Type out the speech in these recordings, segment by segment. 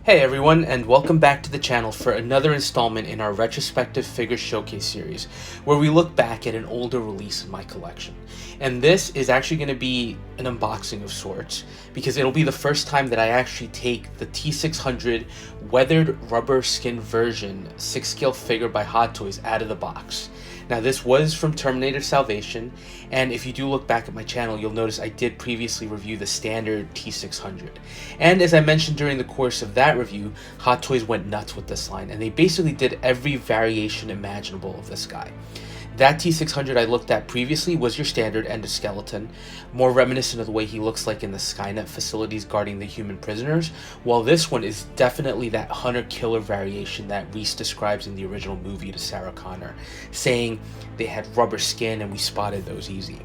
Hey everyone, and welcome back to the channel for another installment in our Retrospective Figure Showcase series, where we look back at an older release in my collection. And this is actually going to be an unboxing of sorts, because it'll be the first time that I actually take the T-600 weathered rubber skin version 6-scale figure by Hot Toys out of the box. Now this was from Terminator Salvation, and if you do look back at my channel, you'll notice I did previously review the standard T-600. And as I mentioned during the course of that review, Hot Toys went nuts with this line, and they basically did every variation imaginable of this guy. That T-600 I looked at previously was your standard endoskeleton, more reminiscent of the way he looks like in the Skynet facilities guarding the human prisoners, while this one is definitely that hunter-killer variation that Reese describes in the original movie to Sarah Connor, saying they had rubber skin and we spotted those easy.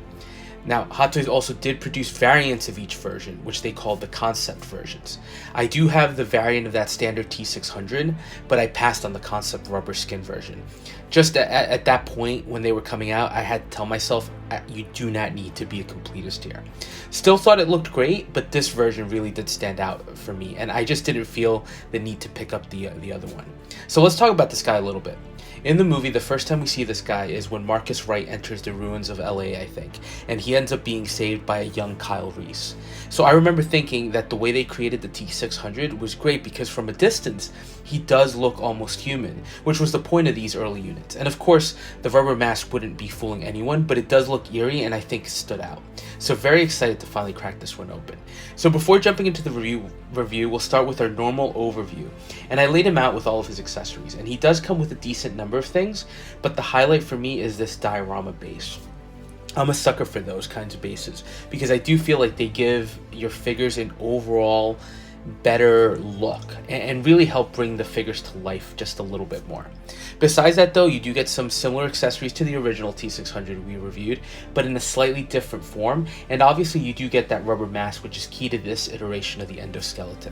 Now, Hot Toys also did produce variants of each version, which they called the concept versions. I do have the variant of that standard T-600, but I passed on the concept rubber skin version. Just at that point, when they were coming out, I had to tell myself, you do not need to be a completist here. Still thought it looked great, but this version really did stand out for me, and I just didn't feel the need to pick up the other one. So let's talk about this guy a little bit. In the movie, the first time we see this guy is when Marcus Wright enters the ruins of LA, I think, and he ends up being saved by a young Kyle Reese. So I remember thinking that the way they created the T-600 was great because from a distance, he does look almost human, which was the point of these early units. And of course, the rubber mask wouldn't be fooling anyone, but it does look eerie and I think stood out. So very excited to finally crack this one open. So before jumping into the review, we'll start with our normal overview. And I laid him out with all of his accessories, and he does come with a decent number of things, but the highlight for me is this diorama base. I'm a sucker for those kinds of bases because I do feel like they give your figures an overall better look and really help bring the figures to life just a little bit more. Besides that though, you do get some similar accessories to the original T-600 we reviewed, but in a slightly different form, and obviously you do get that rubber mask, which is key to this iteration of the endoskeleton.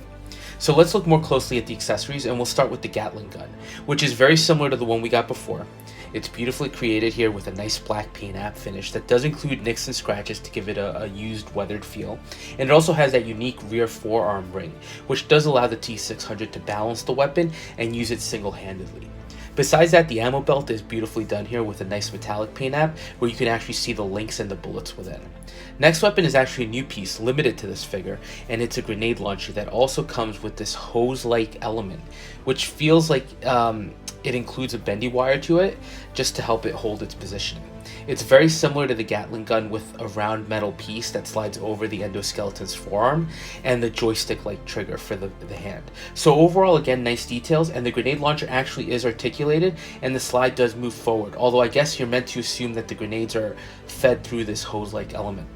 So let's look more closely at the accessories, and we'll start with the Gatling gun, which is very similar to the one we got before. It's beautifully created here with a nice black paint app finish that does include nicks and scratches to give it a used weathered feel, and it also has that unique rear forearm ring, which does allow the T-600 to balance the weapon and use it single-handedly. Besides that, the ammo belt is beautifully done here with a nice metallic paint app where you can actually see the links and the bullets within. Next weapon is actually a new piece limited to this figure, and it's a grenade launcher that also comes with this hose-like element, which feels like it includes a bendy wire to it just to help it hold its positioning. It's very similar to the Gatling gun with a round metal piece that slides over the endoskeleton's forearm and the joystick-like trigger for the hand. So overall, again, nice details, and the grenade launcher actually is articulated and the slide does move forward, although I guess you're meant to assume that the grenades are fed through this hose-like element.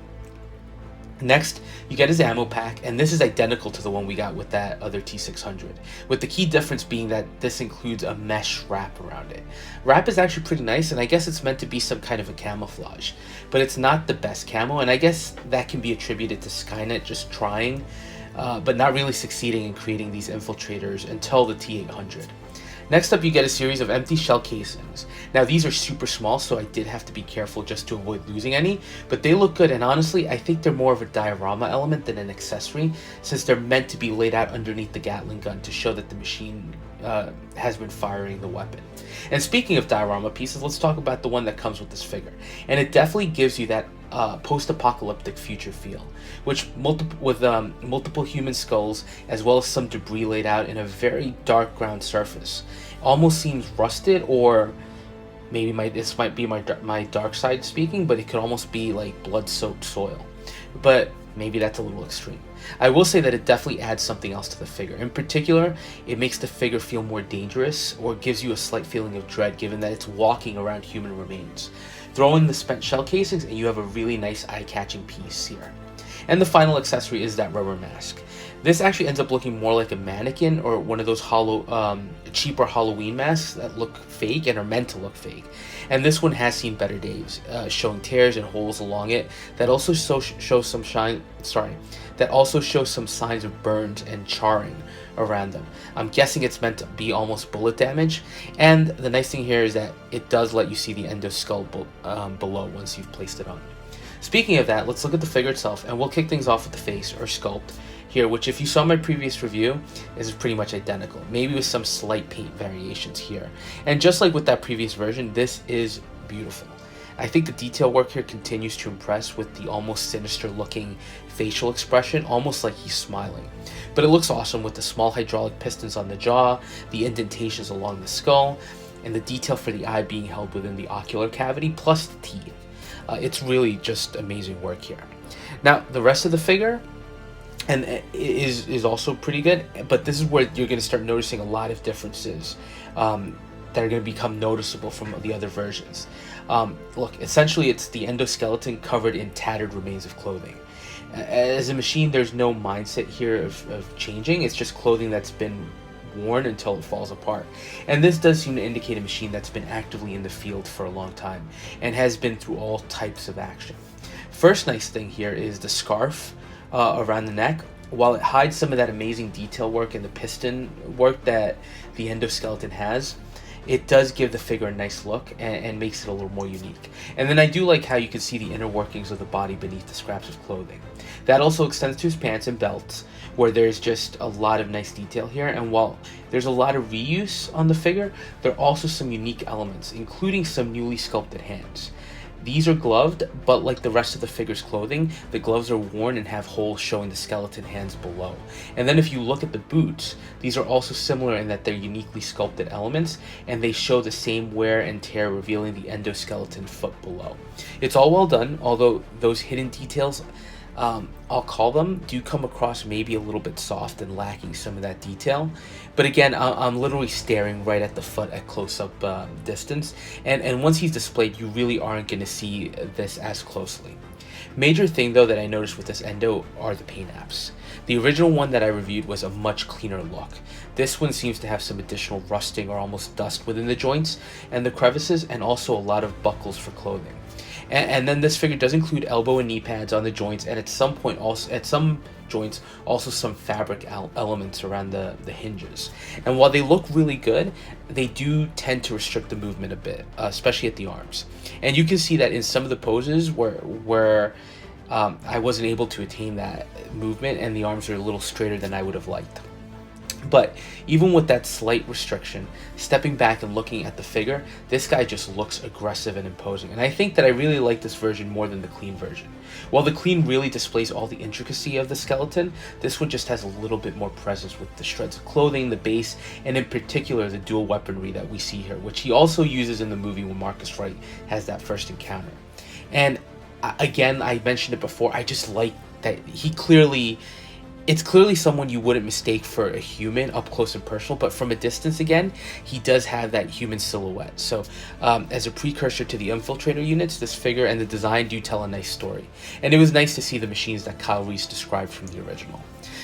Next, you get his ammo pack, and this is identical to the one we got with that other T-600, with the key difference being that this includes a mesh wrap around it. Wrap is actually pretty nice, and I guess it's meant to be some kind of a camouflage, but it's not the best camo, and I guess that can be attributed to Skynet just trying, but not really succeeding in creating these infiltrators until the T-800. Next up, you get a series of empty shell casings. Now these are super small, so I did have to be careful just to avoid losing any, but they look good, and honestly I think they're more of a diorama element than an accessory, since they're meant to be laid out underneath the Gatling gun to show that the machine has been firing the weapon. And speaking of diorama pieces, let's talk about the one that comes with this figure, and it definitely gives you that post-apocalyptic future feel, which multiple human skulls as well as some debris laid out in a very dark ground surface. Almost seems rusted, or maybe this might be my dark side speaking, but it could almost be like blood-soaked soil. But maybe that's a little extreme. I will say that it definitely adds something else to the figure. In particular, it makes the figure feel more dangerous, or gives you a slight feeling of dread given that it's walking around human remains. Throw in the spent shell casings and you have a really nice eye-catching piece here. And the final accessory is that rubber mask. This actually ends up looking more like a mannequin or one of those cheaper Halloween masks that look fake and are meant to look fake. And this one has seen better days, showing tears and holes along it that also show some signs of burns and charring around them. I'm guessing it's meant to be almost bullet damage, and the nice thing here is that it does let you see the endoskull below once you've placed it on. Speaking of that, let's look at the figure itself, and we'll kick things off with the face or sculpt. here, which if you saw my previous review, is pretty much identical, maybe with some slight paint variations here. And just like with that previous version, this is beautiful. I think the detail work here continues to impress with the almost sinister looking facial expression, almost like he's smiling. But it looks awesome with the small hydraulic pistons on the jaw, the indentations along the skull, and the detail for the eye being held within the ocular cavity, plus the teeth. It's really just amazing work here. Now, the rest of the figure and is also pretty good, but this is where you're going to start noticing a lot of differences that are going to become noticeable from the other versions. Look, essentially it's the endoskeleton covered in tattered remains of clothing. As a machine, there's no mindset here of changing. It's just clothing that's been worn until it falls apart. And this does seem to indicate a machine that's been actively in the field for a long time and has been through all types of action. First nice thing here is the scarf around the neck. While it hides some of that amazing detail work and the piston work that the endoskeleton has, it does give the figure a nice look and makes it a little more unique. And then I do like how you can see the inner workings of the body beneath the scraps of clothing. That also extends to his pants and belts, where there's just a lot of nice detail here. And while there's a lot of reuse on the figure, there are also some unique elements, including some newly sculpted hands. These are gloved, but like the rest of the figure's clothing, the gloves are worn and have holes showing the skeleton hands below. And then if you look at the boots, these are also similar in that they're uniquely sculpted elements, and they show the same wear and tear, revealing the endoskeleton foot below. It's all well done, although those hidden details, I'll call them, do come across maybe a little bit soft and lacking some of that detail. But again, I'm literally staring right at the foot at close-up distance, and once he's displayed, you really aren't going to see this as closely. Major thing though that I noticed with this endo are the paint apps. The original one that I reviewed was a much cleaner look. This one seems to have some additional rusting or almost dust within the joints and the crevices, and also a lot of buckles for clothing. And then this figure does include elbow and knee pads on the joints, and at some joints also some fabric elements around the hinges. And while they look really good, they do tend to restrict the movement a bit, especially at the arms. And you can see that in some of the poses where I wasn't able to attain that movement, and the arms are a little straighter than I would have liked. But even with that slight restriction, stepping back and looking at the figure, this guy just looks aggressive and imposing. And I think that I really like this version more than the clean version. While the clean really displays all the intricacy of the skeleton, this one just has a little bit more presence with the shreds of clothing, the base, and in particular the dual weaponry that we see here, which he also uses in the movie when Marcus Wright has that first encounter. And again, I mentioned it before, I just like that it's clearly someone you wouldn't mistake for a human up close and personal, but from a distance again, he does have that human silhouette. So as a precursor to the infiltrator units, this figure and the design do tell a nice story. And it was nice to see the machines that Kyle Reese described from the original.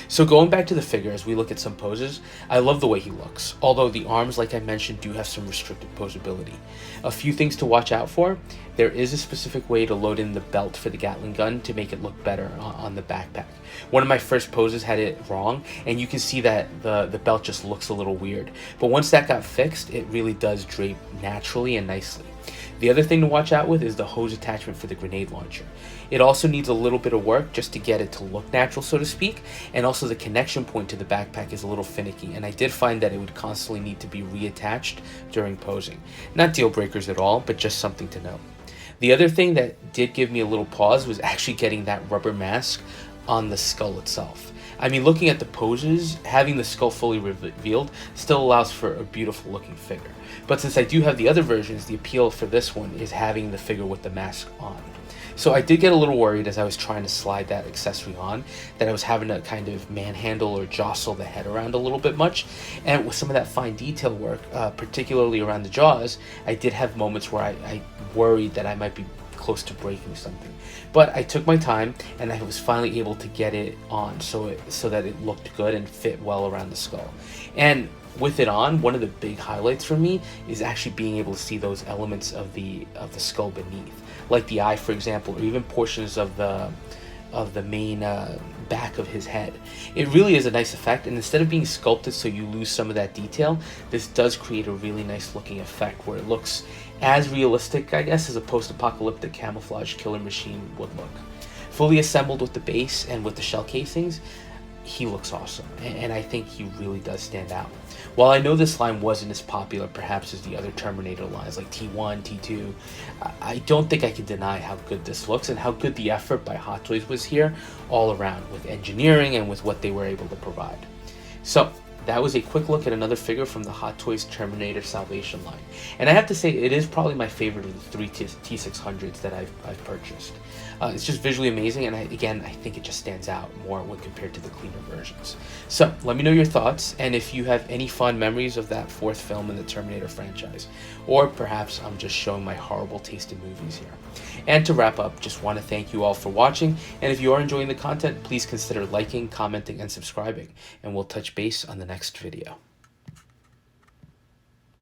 So going back to the figure, as we look at some poses, I love the way he looks, although the arms, like I mentioned, do have some restricted posability. A few things to watch out for: there is a specific way to load in the belt for the Gatling gun to make it look better on the backpack. One of my first poses had it wrong, and you can see that the belt just looks a little weird. But once that got fixed, it really does drape naturally and nicely. The other thing to watch out with is the hose attachment for the grenade launcher. It also needs a little bit of work just to get it to look natural, so to speak, and also the connection point to the backpack is a little finicky, and I did find that it would constantly need to be reattached during posing. Not deal breakers at all, but just something to note. The other thing that did give me a little pause was actually getting that rubber mask on the skull itself. I mean, looking at the poses, having the skull fully revealed still allows for a beautiful looking figure. But since I do have the other versions, the appeal for this one is having the figure with the mask on. So I did get a little worried as I was trying to slide that accessory on, that I was having to kind of manhandle or jostle the head around a little bit much. And with some of that fine detail work, particularly around the jaws, I did have moments where I worried that I might be close to breaking something. But I took my time, and I was finally able to get it on so that it looked good and fit well around the skull. And with it on, one of the big highlights for me is actually being able to see those elements of the skull beneath, like the eye, for example, or even portions of the main back of his head. It really is a nice effect, and instead of being sculpted so you lose some of that detail, this does create a really nice looking effect where it looks as realistic, I guess, as a post-apocalyptic camouflage killer machine would look. Fully assembled with the base and with the shell casings, he looks awesome, and I think he really does stand out. While I know this line wasn't as popular perhaps as the other Terminator lines like T1, T2, I don't think I can deny how good this looks and how good the effort by Hot Toys was here all around with engineering and with what they were able to provide. So that was a quick look at another figure from the Hot Toys Terminator Salvation line. And I have to say, it is probably my favorite of the three T600s that I've purchased. It's just visually amazing, and I think it just stands out more when compared to the cleaner versions. So let me know your thoughts, and if you have any fond memories of that fourth film in the Terminator franchise, or perhaps I'm just showing my horrible taste in movies here. And to wrap up, just want to thank you all for watching, and if you are enjoying the content, please consider liking, commenting, and subscribing, and we'll touch base on the next video.